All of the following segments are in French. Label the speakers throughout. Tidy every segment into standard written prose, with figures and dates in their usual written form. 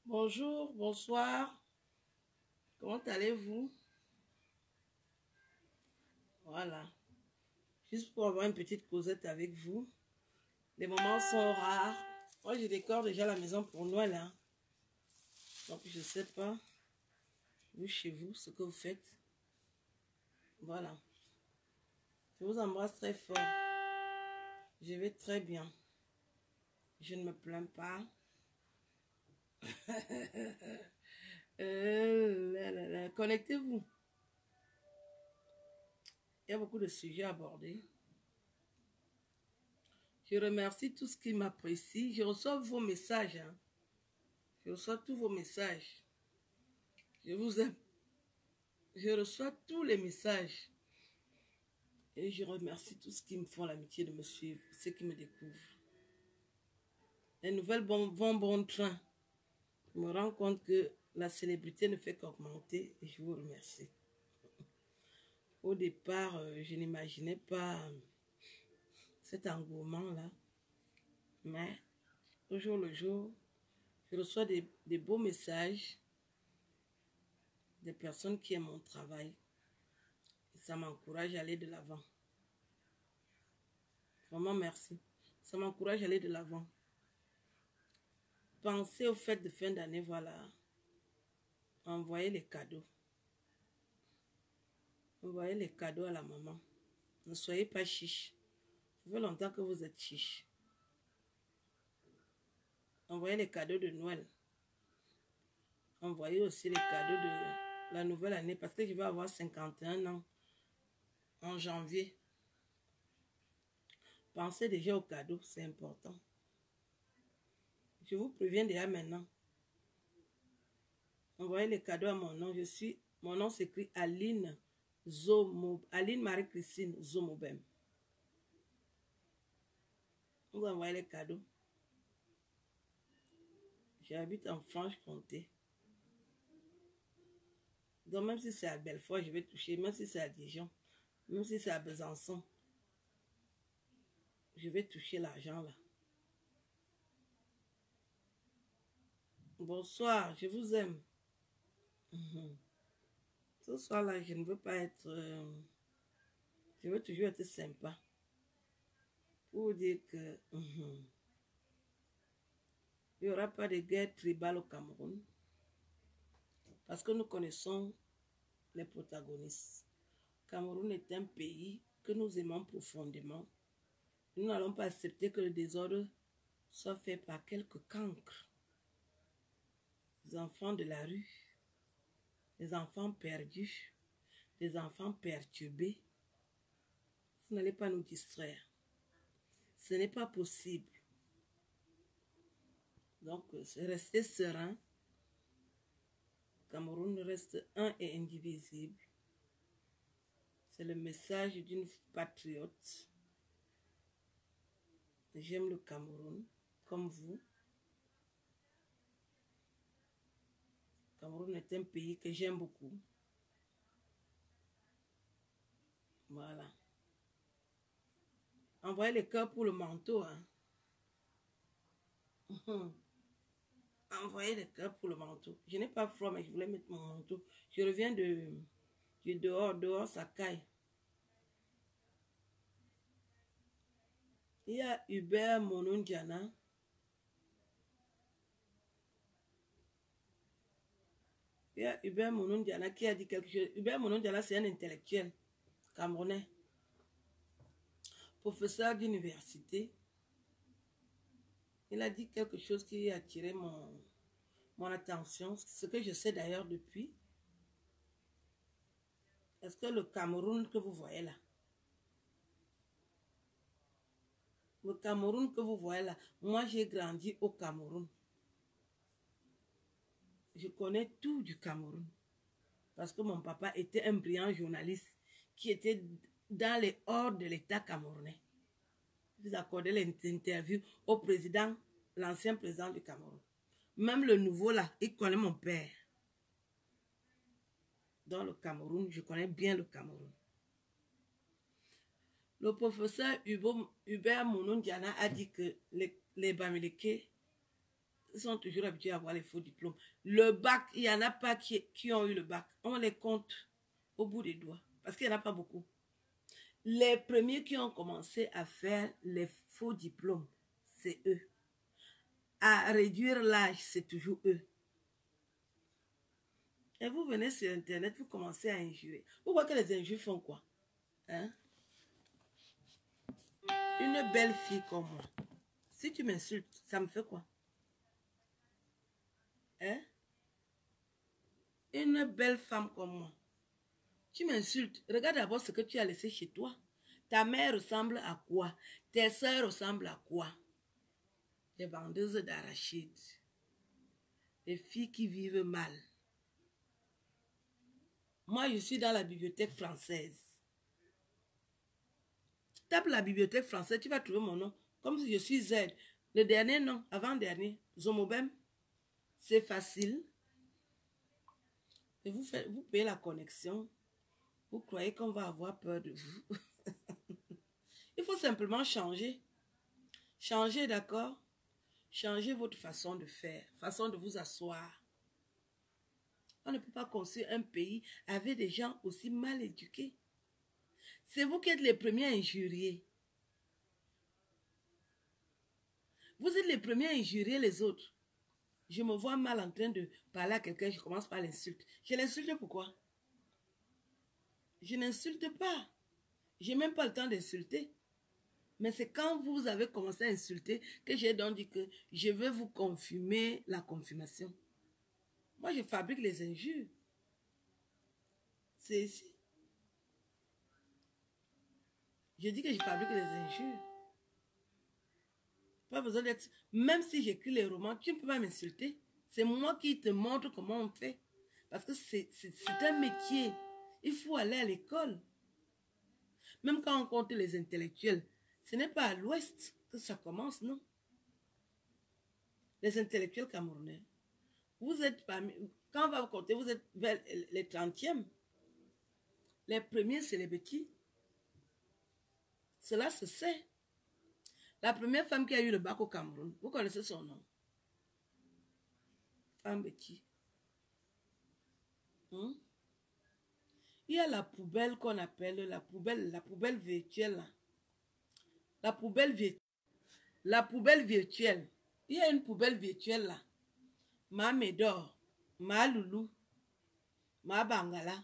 Speaker 1: Bonjour, bonsoir. Comment allez-vous? Voilà. Juste pour avoir une petite causette avec vous. Les moments sont rares. Moi, je décore déjà la maison pour Noël. Hein. Donc, je ne sais pas, vous chez vous, ce que vous faites. Voilà. Je vous embrasse très fort. Je vais très bien. Je ne me plains pas. Connectez-vous. Il y a beaucoup de sujets à aborder. Je remercie tous ceux qui m'apprécient. Je reçois vos messages. Hein. Je reçois tous vos messages. Je vous aime. Je reçois tous les messages. Et je remercie tous ceux qui me font l'amitié de me suivre, ceux qui me découvrent. Les nouvelles vont bon train. Je me rends compte que la célébrité ne fait qu'augmenter et je vous remercie. Au départ, je n'imaginais pas cet engouement-là. Mais au jour le jour, je reçois des beaux messages des personnes qui aiment mon travail. Et ça m'encourage à aller de l'avant. Vraiment, merci. Ça m'encourage à aller de l'avant. Pensez aux fêtes de fin d'année, voilà. Envoyez les cadeaux. Envoyez les cadeaux à la maman. Ne soyez pas chiche. Ça fait longtemps que vous êtes chiche. Envoyez les cadeaux de Noël. Envoyez aussi les cadeaux de la nouvelle année parce que je vais avoir 51 ans en janvier. Pensez déjà aux cadeaux, c'est important. Je vous préviens déjà maintenant. Envoyez les cadeaux à mon nom. Mon nom s'écrit Aline Aline Marie-Christine Zomobem. Vous envoyez les cadeaux. J'habite en Franche-Comté. Donc même si c'est à Belfort, je vais toucher. Même si c'est à Dijon. Même si c'est à Besançon. Je vais toucher l'argent là. Bonsoir, je vous aime. Ce soir-là, je ne veux pas être... je veux toujours être sympa. Pour vous dire que... il n'y aura pas de guerre tribale au Cameroun. Parce que nous connaissons les protagonistes. Le Cameroun est un pays que nous aimons profondément. Nous n'allons pas accepter que le désordre soit fait par quelques cancres. Les enfants de la rue, les enfants perdus, les enfants perturbés. Vous n'allez pas nous distraire. Ce n'est pas possible. Donc, restez serein. Cameroun reste un et indivisible. C'est le message d'une patriote. J'aime le Cameroun, comme vous. Le Cameroun est un pays que j'aime beaucoup. Voilà. Envoyez les cœurs pour le manteau. Hein. Envoyez les cœurs pour le manteau. Je n'ai pas froid, mais je voulais mettre mon manteau. Je reviens du dehors. Dehors, ça caille. Il y a Hubert Monondiana. Il y a Hubert Monondiana qui a dit quelque chose. Hubert Monondiana, c'est un intellectuel camerounais. Professeur d'université. Il a dit quelque chose qui a attiré mon attention. Ce que je sais d'ailleurs depuis. Est-ce que le Cameroun que vous voyez là, le Cameroun que vous voyez là, moi j'ai grandi au Cameroun. Je connais tout du Cameroun. Parce que mon papa était un brillant journaliste qui était dans les hordes de l'État camerounais. Vous accordez l'interview au président, l'ancien président du Cameroun. Même le nouveau là, il connaît mon père. Dans le Cameroun, je connais bien le Cameroun. Le professeur Hubert Monondiana a dit que les Bamileke sont toujours habitués à avoir les faux diplômes. Le bac, il n'y en a pas qui ont eu le bac. On les compte au bout des doigts. Parce qu'il n'y en a pas beaucoup. Les premiers qui ont commencé à faire les faux diplômes, c'est eux. À réduire l'âge, c'est toujours eux. Et vous venez sur Internet, vous commencez à injurer. Vous voyez que les injures font quoi? Hein? Une belle fille comme moi, si tu m'insultes, ça me fait quoi? Hein? Une belle femme comme moi, tu m'insultes. Regarde d'abord ce que tu as laissé chez toi. Ta mère ressemble à quoi? Tes soeurs ressemblent à quoi? Des vendeuses d'arachides. Des filles qui vivent mal. Moi, je suis dans la bibliothèque française. Tu tapes la bibliothèque française, tu vas trouver mon nom. Comme si je suis Z. Le dernier nom, avant-dernier, Zomobem. C'est facile. Et vous payez la connexion. Vous croyez qu'on va avoir peur de vous? Il faut simplement changer. Changer, d'accord? Changer votre façon de faire, façon de vous asseoir. On ne peut pas construire un pays avec des gens aussi mal éduqués. C'est vous qui êtes les premiers à injurier. Vous êtes les premiers à injurier les autres. Je me vois mal en train de parler à quelqu'un, je commence par l'insulte. Je l'insulte pourquoi? Je n'insulte pas. Je n'ai même pas le temps d'insulter. Mais c'est quand vous avez commencé à insulter que j'ai donc dit que je veux vous confirmer la confirmation. Moi, je fabrique les injures. C'est ici. Je dis que je fabrique les injures. Pas besoin d'être... Même si j'écris les romans, tu ne peux pas m'insulter. C'est moi qui te montre comment on fait. Parce que c'est un métier. Il faut aller à l'école. Même quand on compte les intellectuels, ce n'est pas à l'ouest que ça commence, non. Les intellectuels camerounais, vous êtes parmi... Quand on va vous compter, vous êtes vers les 30e. Les premiers, c'est les petits. Cela se sait. La première femme qui a eu le bac au Cameroun, vous connaissez son nom? Femme Betty. Il y a la poubelle qu'on appelle la poubelle virtuelle. La poubelle virtuelle. Il y a une poubelle virtuelle là. Ma Médor, ma Loulou, ma Bangala.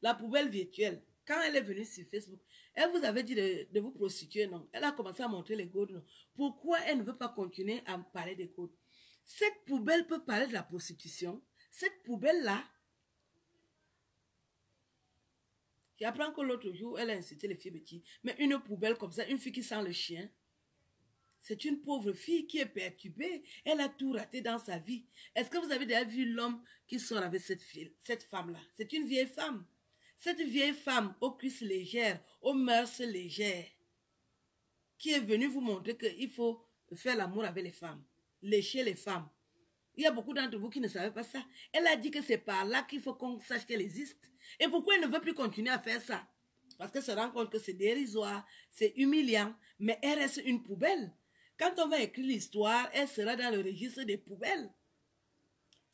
Speaker 1: La poubelle virtuelle. Quand elle est venue sur Facebook, elle vous avait dit de vous prostituer, non? Elle a commencé à montrer les codes, non? Pourquoi elle ne veut pas continuer à parler des codes? Cette poubelle peut parler de la prostitution. Cette poubelle-là, j'apprends que l'autre jour, elle a incité les filles petits. Mais une poubelle comme ça, une fille qui sent le chien, c'est une pauvre fille qui est perturbée. Elle a tout raté dans sa vie. Est-ce que vous avez déjà vu l'homme qui sort avec cette femme-là? C'est une vieille femme. Cette vieille femme aux cuisses légères, aux mœurs légères, qui est venue vous montrer qu'il faut faire l'amour avec les femmes, lécher les femmes. Il y a beaucoup d'entre vous qui ne savez pas ça. Elle a dit que c'est par là qu'il faut qu'on sache qu'elle existe. Et pourquoi elle ne veut plus continuer à faire ça? Parce qu'elle se rend compte que c'est dérisoire, c'est humiliant, mais elle reste une poubelle. Quand on va écrire l'histoire, elle sera dans le registre des poubelles.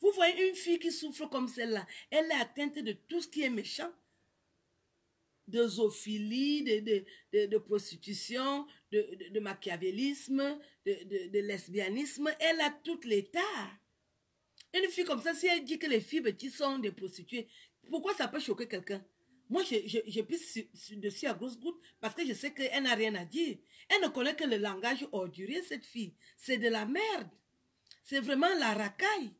Speaker 1: Vous voyez une fille qui souffre comme celle-là, elle est atteinte de tout ce qui est méchant. De zoophilie, de prostitution, de machiavélisme, de lesbianisme. Elle a toutes les tares. Une fille comme ça, si elle dit que les filles petites sont des prostituées, pourquoi ça peut choquer quelqu'un? Moi, je pisse dessus à grosses gouttes parce que je sais qu'elle n'a rien à dire. Elle ne connaît que le langage ordurier, cette fille. C'est de la merde. C'est vraiment la racaille.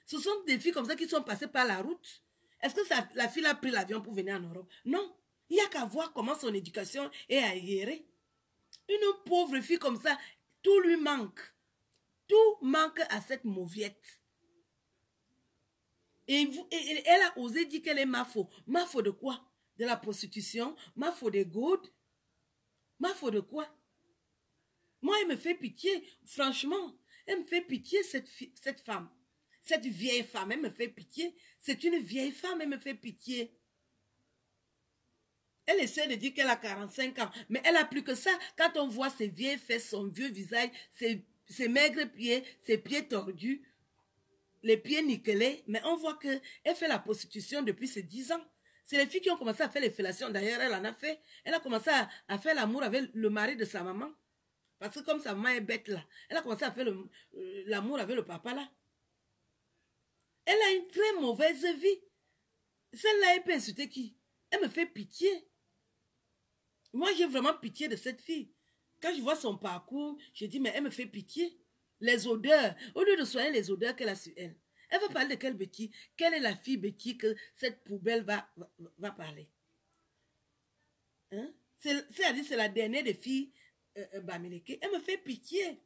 Speaker 1: Ce sont des filles comme ça qui sont passées par la route. Est-ce que la fille a pris l'avion pour venir en Europe? Non. Il n'y a qu'à voir comment son éducation est aérée. Une pauvre fille comme ça, tout lui manque. Tout manque à cette mauviette. Et elle a osé dire qu'elle est mafo. Mafo de quoi? De la prostitution? Mafo des gouttes? Mafo de quoi? Moi, elle me fait pitié. Franchement, elle me fait pitié, cette femme. Cette vieille femme, elle me fait pitié. C'est une vieille femme, elle me fait pitié. Elle essaie de dire qu'elle a 45 ans, mais elle a plus que ça. Quand on voit ses vieilles fesses, son vieux visage, ses maigres pieds, ses pieds tordus, les pieds nickelés, mais on voit qu'elle fait la prostitution depuis ses 10 ans. C'est les filles qui ont commencé à faire les fellations. D'ailleurs, elle en a fait. Elle a commencé à faire l'amour avec le mari de sa maman. Parce que comme sa maman est bête là, elle a commencé à faire l'amour avec le papa là. Elle a une très mauvaise vie. Celle-là, elle peut insulter qui? Elle me fait pitié. Moi, j'ai vraiment pitié de cette fille. Quand je vois son parcours, je dis, mais elle me fait pitié. Les odeurs, au lieu de soigner les odeurs qu'elle a sur elle, elle va parler de quelle Betty? Quelle est la fille Betty que cette poubelle va parler? Hein? C'est la dernière des filles Bamileke. Elle me fait pitié.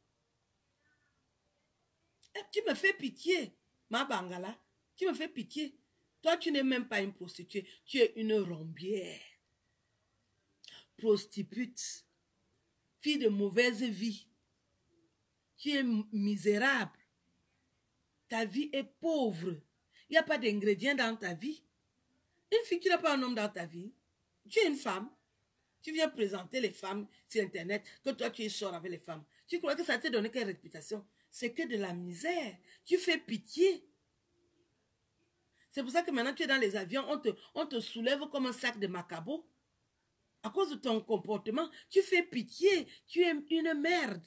Speaker 1: Tu me fais pitié, ma Bangala. Tu me fais pitié. Toi, tu n'es même pas une prostituée. Tu es une rombière. Prostitute. Fille de mauvaise vie. Tu es misérable. Ta vie est pauvre. Il n'y a pas d'ingrédients dans ta vie. Une fille, tu n'as pas un homme dans ta vie. Tu es une femme. Tu viens présenter les femmes sur Internet, que toi, tu sors avec les femmes. Tu crois que ça t'a donné quelle réputation? C'est que de la misère. Tu fais pitié. C'est pour ça que maintenant, tu es dans les avions, on te soulève comme un sac de macabo. À cause de ton comportement, tu fais pitié. Tu es une merde.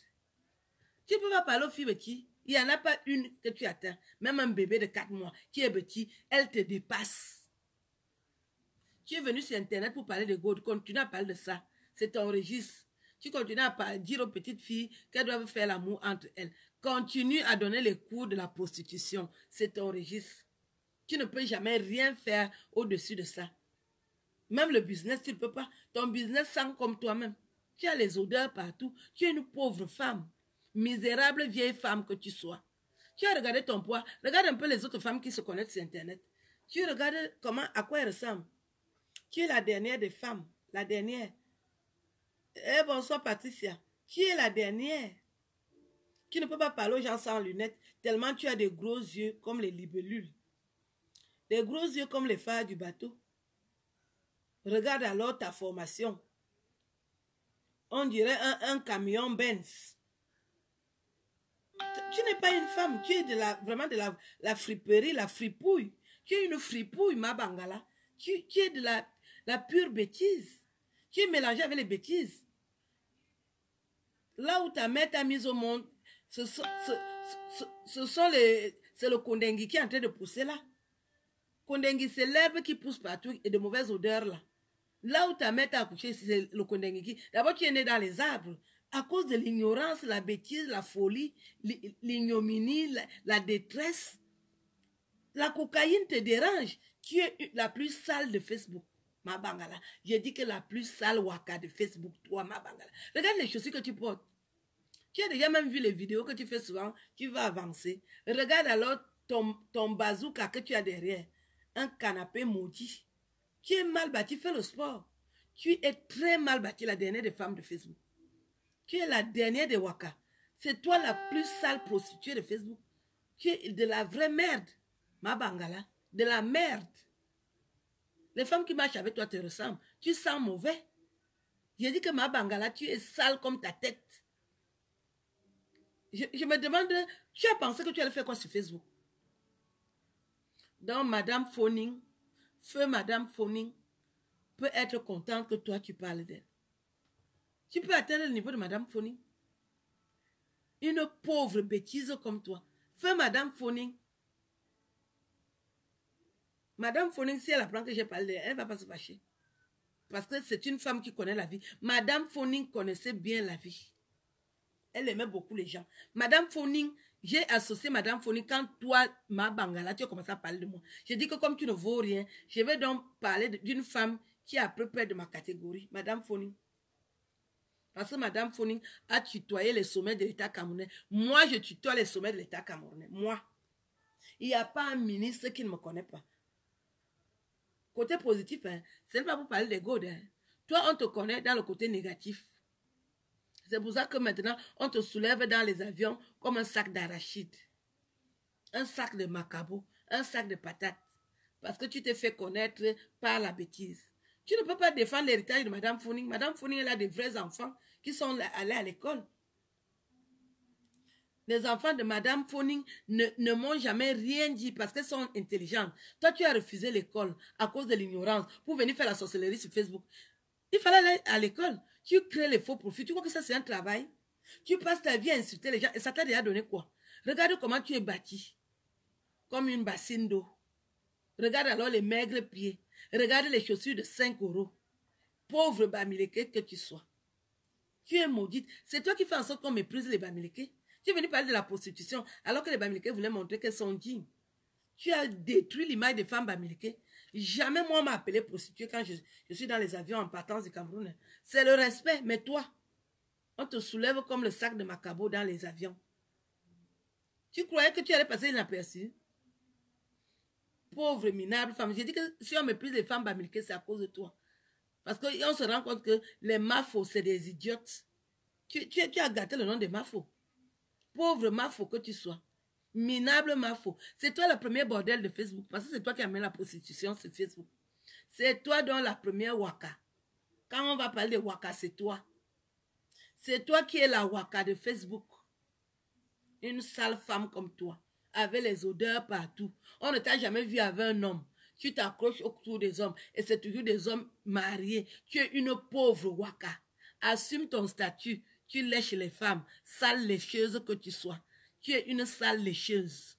Speaker 1: Tu ne peux pas parler aux filles petits. Il n'y en a pas une que tu atteins. Même un bébé de 4 mois qui est petit, elle te dépasse. Tu es venu sur Internet pour parler de God. Continue à parler de ça. C'est ton registre. Tu continues à dire aux petites filles qu'elles doivent faire l'amour entre elles. Continue à donner les cours de la prostitution. C'est ton registre. Tu ne peux jamais rien faire au-dessus de ça. Même le business, tu ne peux pas. Ton business sent comme toi-même. Tu as les odeurs partout. Tu es une pauvre femme. Misérable vieille femme que tu sois. Tu as regardé ton poids. Regarde un peu les autres femmes qui se connaissent sur Internet. Tu regardes à quoi elles ressemblent. Tu es la dernière des femmes. La dernière. Eh, bonsoir Patricia. Tu es la dernière. Tu ne peux pas parler aux gens sans lunettes, tellement tu as des gros yeux comme les libellules. Des gros yeux comme les phares du bateau. Regarde alors ta formation. On dirait un camion Benz. Tu n'es pas une femme, tu es vraiment de la friperie, la fripouille. Tu es une fripouille, ma Bangala. Tu es de la pure bêtise. Tu es mélangé avec les bêtises. Là où ta mère t'a mise au monde, c'est le Kondengi qui est en train de pousser là. Kondengi, c'est l'herbe qui pousse partout et de mauvaises odeurs là. Là où ta mère t'a accouché, c'est le Kondengi. D'abord, tu es né dans les arbres. À cause de l'ignorance, la bêtise, la folie, l'ignominie, la détresse, la cocaïne te dérange. Tu es la plus sale de Facebook, ma Bangala. J'ai dit que la plus sale waka de Facebook, toi, ma Bangala. Regarde les chaussures que tu portes. Tu as déjà même vu les vidéos que tu fais souvent, tu vas avancer. Regarde alors ton bazooka que tu as derrière. Un canapé maudit. Tu es mal bâti, fais le sport. Tu es très mal bâti, la dernière des femmes de Facebook. Tu es la dernière des Waka. C'est toi la plus sale prostituée de Facebook. Tu es de la vraie merde. Ma Bangala. De la merde. Les femmes qui marchent avec toi te ressemblent. Tu sens mauvais. J'ai dit que ma Bangala, tu es sale comme ta tête. Je me demande, tu as pensé que tu allais faire quoi sur Facebook? Donc, Madame Phoning, feu Madame Phoning, peut être contente que toi, tu parles d'elle. Tu peux atteindre le niveau de Madame Phoning. Une pauvre bêtise comme toi. Feu Madame Phoning. Madame Phoning, si elle apprend que j'ai parlé d'elle, elle ne va pas se fâcher. Parce que c'est une femme qui connaît la vie. Madame Phoning connaissait bien la vie. Elle aimait beaucoup les gens. Madame Phoning, j'ai associé Madame Phoning quand toi, ma Bangala, tu as commencé à parler de moi. J'ai dit que comme tu ne vaux rien, je vais donc parler d'une femme qui est à peu près de ma catégorie. Madame Phoning. Parce que Madame Phoning a tutoyé les sommets de l'État camerounais. Moi, je tutoie les sommets de l'État camerounais. Moi. Il n'y a pas un ministre qui ne me connaît pas. Côté positif, hein, ce n'est pas pour parler des godes. Hein. Toi, on te connaît dans le côté négatif. C'est pour ça que maintenant, on te soulève dans les avions comme un sac d'arachide. Un sac de macabo, un sac de patates. Parce que tu t'es fait connaître par la bêtise. Tu ne peux pas défendre l'héritage de Madame Phoning. Madame Phoning, elle a des vrais enfants qui sont allés à l'école. Les enfants de Madame Phoning ne m'ont jamais rien dit parce qu'elles sont intelligentes. Toi, tu as refusé l'école à cause de l'ignorance pour venir faire la sorcellerie sur Facebook. Il fallait aller à l'école. Tu crées les faux profils. Tu crois que ça, c'est un travail? Tu passes ta vie à insulter les gens et ça t'a déjà donné quoi? Regarde comment tu es bâti. Comme une bassine d'eau. Regarde alors les maigres pieds. Regarde les chaussures de 5 euros. Pauvre Bamileke que tu sois. Tu es maudite. C'est toi qui fais en sorte qu'on méprise les Bamileke. Tu es venu parler de la prostitution alors que les Bamileke voulaient montrer qu'elles sont dignes. Tu as détruit l'image des femmes Bamileke. Jamais moi on m'a appelé prostituée quand je suis dans les avions en partance du Cameroun. C'est le respect. Mais toi, on te soulève comme le sac de Macabo dans les avions. Tu croyais que tu allais passer inaperçu? Pauvre minable femme. J'ai dit que si on méprise les femmes Bamileke, c'est à cause de toi. Parce qu'on se rend compte que les mafos, c'est des idiotes. Tu as gâté le nom de mafo. Pauvre mafo que tu sois. Minable mafo. C'est toi le premier bordel de Facebook. Parce que c'est toi qui amène la prostitution sur Facebook. C'est toi dans la première waka. Quand on va parler de waka, c'est toi. C'est toi qui es la waka de Facebook. Une sale femme comme toi. Avec les odeurs partout. On ne t'a jamais vu avec un homme. Tu t'accroches autour des hommes. Et c'est toujours des hommes mariés. Tu es une pauvre waka. Assume ton statut. Tu lèches les femmes. Sale lécheuse que tu sois. Tu es une sale lécheuse.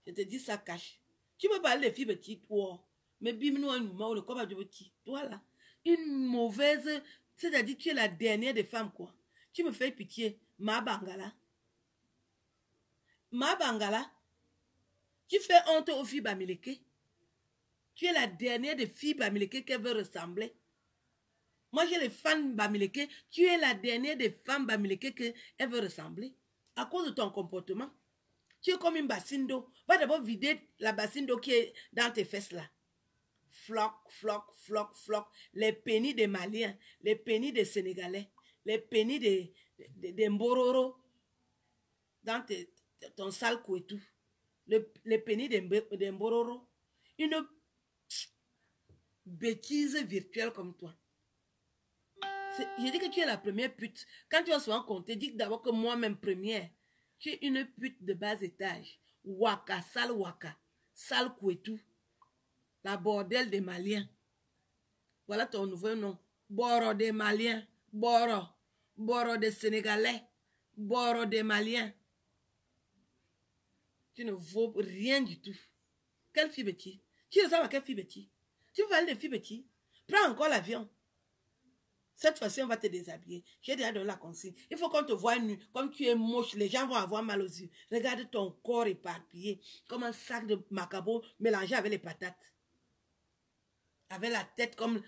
Speaker 1: Je te dis ça cache. Tu peux parler des filles petites, toi. Mais bim-nous un humain, le corps de petit. Toi là. Une mauvaise. C'est-à-dire tu es la dernière des femmes, quoi. Tu me fais pitié. Ma bangala. Ma bangala. Tu fais honte aux filles Bamileke. Tu es la dernière des filles Bamileke qu'elle veut ressembler. Moi, j'ai les fans Bamileke. Tu es la dernière des femmes Bamileke qu'elle veut ressembler. À cause de ton comportement. Tu es comme une bassine d'eau. Va d'abord vider la bassine d'eau qui est dans tes fesses là. Floc, floc, floc, floc. Les pénis des Maliens. Les pénis des Sénégalais. Les pénis des Mbororo. Dans ton sale couetou. Les pénis des Mbororo. Une bêtise virtuelle comme toi. J'ai dit que tu es la première pute. Quand tu vas souvent compter, dis d'abord que moi-même première. Tu es une pute de bas étage. Waka, sale couetou. La bordel des Maliens. Voilà ton nouveau nom. Boro des Maliens. Boro des Sénégalais. Boro des Maliens. Tu ne vaux rien du tout. Quelle fille bêtise? Tu ressembles à quelle fille bêtise? Tu veux parler de fille bêtise? Prends encore l'avion. Cette fois-ci, on va te déshabiller. J'ai déjà donné la consigne. Il faut qu'on te voie nu. Comme tu es moche, les gens vont avoir mal aux yeux. Regarde ton corps éparpillé. Comme un sac de macabo mélangé avec les patates. Avec la tête comme